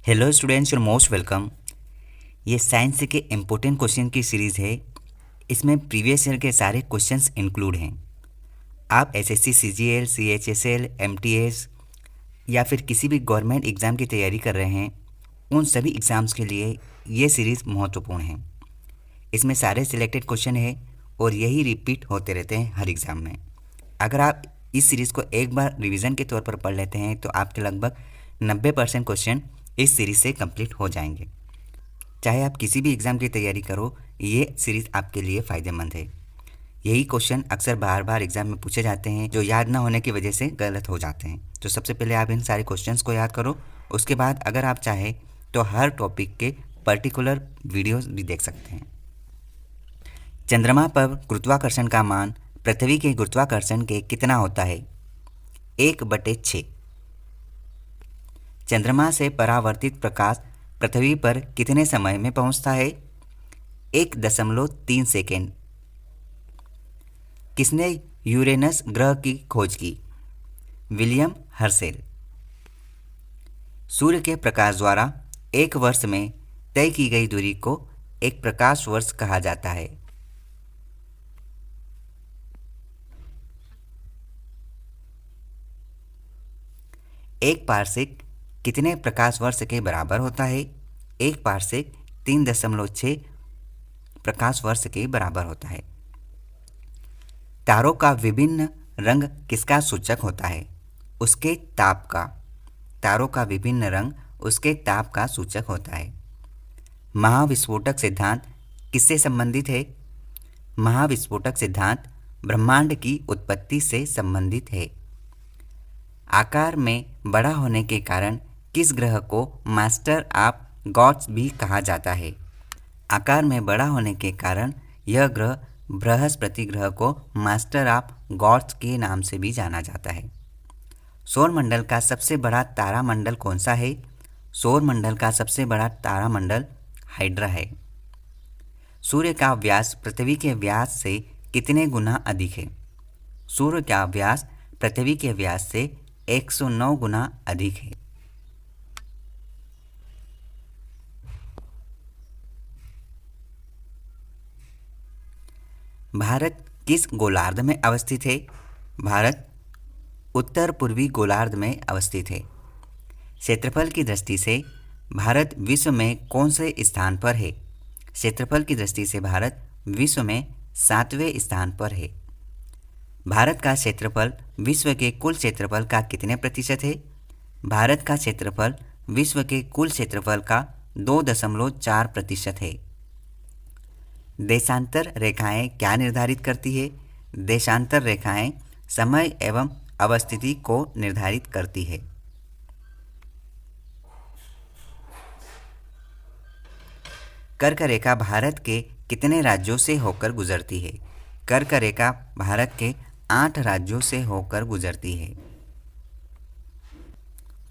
Hello students, your most welcome. ये science के important question की सीरीज़ है। इसमें प्रीवियस ईयर के सारे क्वेश्चंस इंक्लूड हैं। आप एसएससी, सीजीएल, सीएचएसएल, एमटीएस या फिर किसी भी गवर्नमेंट एग्ज़ाम की तैयारी कर रहे हैं, उन सभी एग्ज़ाम्स के लिए ये सीरीज़ महत्वपूर्ण है। इसमें सारे सिलेक्टेड क्वेश्चन है और यही रिपीट होते रहते हैं हर एग्ज़ाम में। अगर आप इस सीरीज़ को एक बार रिवीजन के तौर पर पढ़ लेते हैं तो आपके लगभग 90% क्वेश्चन इस सीरीज़ से कंप्लीट हो जाएंगे। चाहे आप किसी भी एग्ज़ाम की तैयारी करो, ये सीरीज़ आपके लिए फ़ायदेमंद है। यही क्वेश्चन अक्सर बार बार एग्ज़ाम में पूछे जाते हैं जो याद ना होने की वजह से गलत हो जाते हैं। तो सबसे पहले आप इन सारे क्वेश्चंस को याद करो। उसके बाद अगर आप चाहें तो हर टॉपिक के पर्टिकुलर वीडियोस भी देख सकते हैं। चंद्रमा पर गुरुत्वाकर्षण का मान पृथ्वी के गुरुत्वाकर्षण के कितना होता है? 1/6। चंद्रमा से परावर्तित प्रकाश पृथ्वी पर कितने समय में पहुंचता है? 1.3 सेकेंड। किसने यूरेनस ग्रह की खोज की? William Herschel. सूर्य के प्रकाश द्वारा एक वर्ष में तय की गई दूरी को एक प्रकाश वर्ष कहा जाता है। एक पारसेक कितने प्रकाश वर्ष के बराबर होता है? एक पारसेक 3.6 प्रकाश वर्ष के बराबर होता है। तारों का विभिन्न रंग किसका सूचक होता है? उसके ताप का। तारों का विभिन्न रंग उसके ताप का सूचक होता है। महाविस्फोटक सिद्धांत किससे संबंधित है? महाविस्फोटक सिद्धांत ब्रह्मांड की उत्पत्ति से संबंधित है। आकार में बड़ा होने के कारण किस ग्रह को मास्टर ऑफ गॉड्स भी कहा जाता है? आकार में बड़ा होने के कारण यह ग्रह बृहस्पति ग्रह को मास्टर ऑफ गॉड्स के नाम से भी जाना जाता है। सौरमंडल का सबसे बड़ा तारामंडल कौन सा है? सौरमंडल का सबसे बड़ा तारामंडल हाइड्रा है। सूर्य का व्यास पृथ्वी के व्यास से कितने गुना अधिक है? सूर्य का व्यास पृथ्वी के व्यास से 109 गुना अधिक है। भारत किस गोलार्ध में अवस्थित है? भारत उत्तर पूर्वी गोलार्ध में अवस्थित है। क्षेत्रफल की दृष्टि से भारत विश्व में कौन से स्थान पर है? क्षेत्रफल की दृष्टि से भारत विश्व में 7वें स्थान पर है। भारत का क्षेत्रफल विश्व के कुल क्षेत्रफल का कितने प्रतिशत है? भारत का क्षेत्रफल विश्व के कुल क्षेत्रफल का 2.4% है। देशांतर रेखाएं क्या निर्धारित करती है? देशांतर रेखाएं समय एवं अवस्थिति को निर्धारित करती है। कर्क रेखा भारत के कितने राज्यों से होकर गुजरती है? कर्क रेखा भारत के 8 राज्यों से होकर गुजरती है।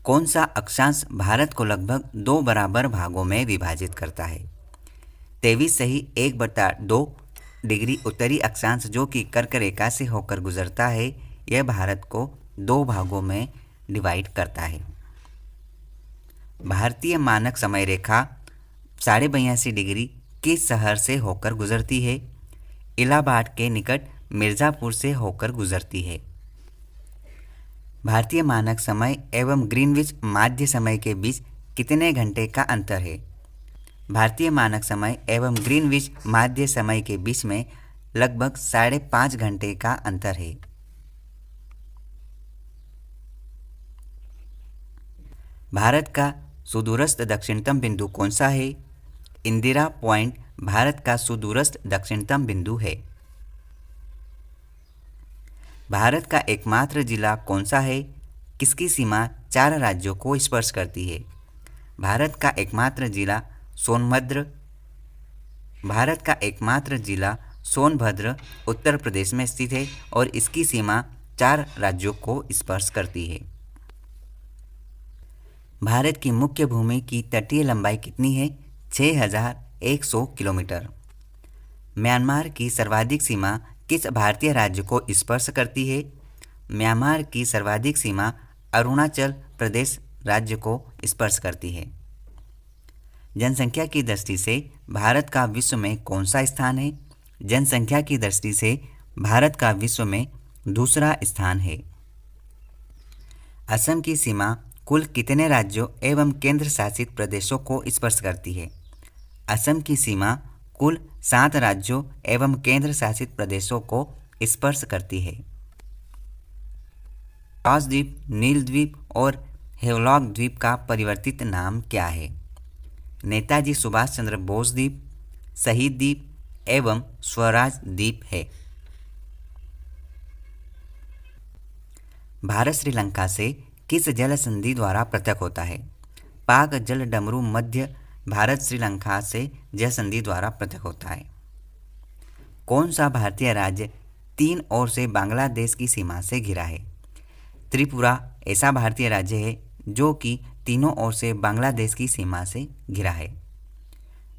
कौन सा अक्षांश भारत को लगभग 2 बराबर भागों में विभाजित करता है? 23.1/2 डिग्री उत्तरी अक्षांश जो कि कर्क रेखा से होकर गुजरता है, यह भारत को 2 भागों में डिवाइड करता है। भारतीय मानक समय रेखा 82.5 डिग्री किस शहर से होकर गुजरती है? इलाहाबाद के निकट मिर्ज़ापुर से होकर गुजरती है। भारतीय मानक समय एवं ग्रीनविच माध्य समय के बीच कितने घंटे का अंतर है? भारतीय मानक समय एवं ग्रीनविच माध्य समय के बीच में लगभग 5.5 घंटे का अंतर है। भारत का सुदूरस्थ दक्षिणतम बिंदु कौन सा है? इंदिरा पॉइंट भारत का सुदूरस्थ दक्षिणतम बिंदु है। भारत का एकमात्र जिला कौन सा है? किसकी सीमा 4 राज्यों को स्पर्श करती है? भारत का एकमात्र जिला सोनभद्र। भारत का एकमात्र जिला सोनभद्र उत्तर प्रदेश में स्थित है और इसकी सीमा 4 राज्यों को स्पर्श करती है। भारत की मुख्य भूमि की तटीय लंबाई कितनी है? 6100 किलोमीटर। म्यांमार की सर्वाधिक सीमा किस भारतीय राज्य को स्पर्श करती है? म्यांमार की सर्वाधिक सीमा अरुणाचल प्रदेश राज्य को स्पर्श करती है। जनसंख्या की दृष्टि से भारत का विश्व में कौन सा स्थान है? जनसंख्या की दृष्टि से भारत का विश्व में दूसरा स्थान है। असम की सीमा कुल कितने राज्यों एवं केंद्र शासित प्रदेशों को स्पर्श करती है? असम की सीमा कुल 7 राज्यों एवं केंद्र शासित प्रदेशों को स्पर्श करती है। रॉस द्वीप, नील द्वीप और हेवलॉक द्वीप का परिवर्तित नाम क्या है? नेताजी सुभाष चंद्र बोस द्वीप, शहीद द्वीप एवं स्वराज द्वीप है। भारत श्रीलंका से किस जल संधि द्वारा पृथक होता है? पाक जल डमरू मध्य भारत श्रीलंका से जल संधि द्वारा पृथक होता है। कौन सा भारतीय राज्य 3 ओर से बांग्लादेश की सीमा से घिरा है? त्रिपुरा ऐसा भारतीय राज्य है जो कि तीनों ओर से बांग्लादेश की सीमा से घिरा है।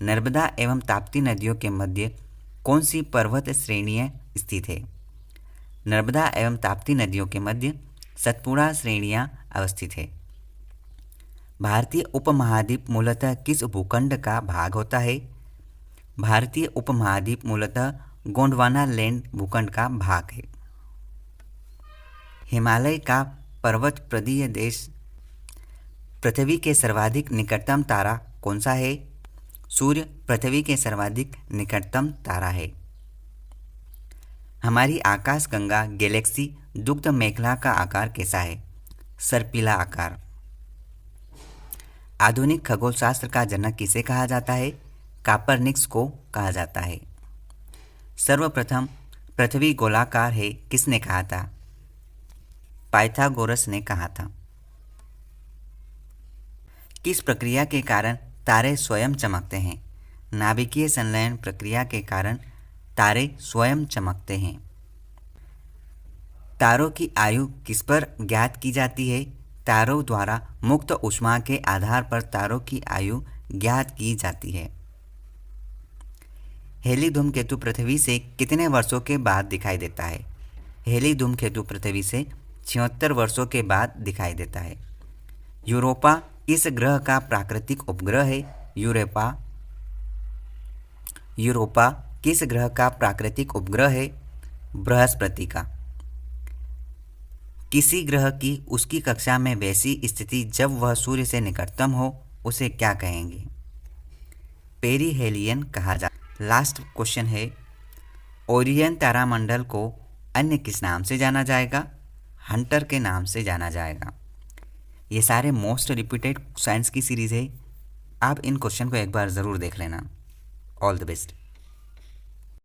नर्मदा एवं ताप्ती नदियों के मध्य कौन सी पर्वत श्रेणियाँ स्थित है? नर्मदा एवं ताप्ती नदियों के मध्य सतपुड़ा श्रेणियाँ अवस्थित है। भारतीय उपमहाद्वीप मूलतः किस भूखंड का भाग होता है? भारतीय उपमहाद्वीप मूलतः गोंडवाना लैंड भूखंड का भाग है। हिमालय का पर्वत प्रदेय देश पृथ्वी के सर्वाधिक निकटतम तारा कौन सा है? सूर्य पृथ्वी के सर्वाधिक निकटतम तारा है। हमारी आकाशगंगा गैलेक्सी दुग्ध मेखला का आकार कैसा है? सर्पिला आकार। आधुनिक खगोलशास्त्र का जनक किसे कहा जाता है? कापरनिकस को कहा जाता है। सर्वप्रथम पृथ्वी गोलाकार है किसने कहा था? पाइथागोरस ने कहा था। किस प्रक्रिया के कारण तारे स्वयं चमकते हैं? नाभिकीय संलयन प्रक्रिया के कारण तारे स्वयं चमकते हैं। तारों की आयु किस पर ज्ञात की जाती है? तारों द्वारा मुक्त ऊष्मा के आधार पर तारों की आयु ज्ञात की जाती है। हेली धूमकेतु पृथ्वी से कितने वर्षों के बाद दिखाई देता है? हेली धूमकेतु पृथ्वी से 76 वर्षों के बाद दिखाई देता है। यूरोपा किस ग्रह का प्राकृतिक उपग्रह है? यूरोपा किस ग्रह का प्राकृतिक उपग्रह है? बृहस्पति का। किसी ग्रह की उसकी कक्षा में वैसी स्थिति जब वह सूर्य से निकटतम हो उसे क्या कहेंगे? पेरिहेलियन कहा जाता है। लास्ट क्वेश्चन है, ओरियन तारामंडल को अन्य किस नाम से जाना जाएगा? हंटर के नाम से जाना जाएगा। ये सारे मोस्ट रिपीटेड साइंस की सीरीज़ है। आप इन क्वेश्चन को एक बार ज़रूर देख लेना। All the best.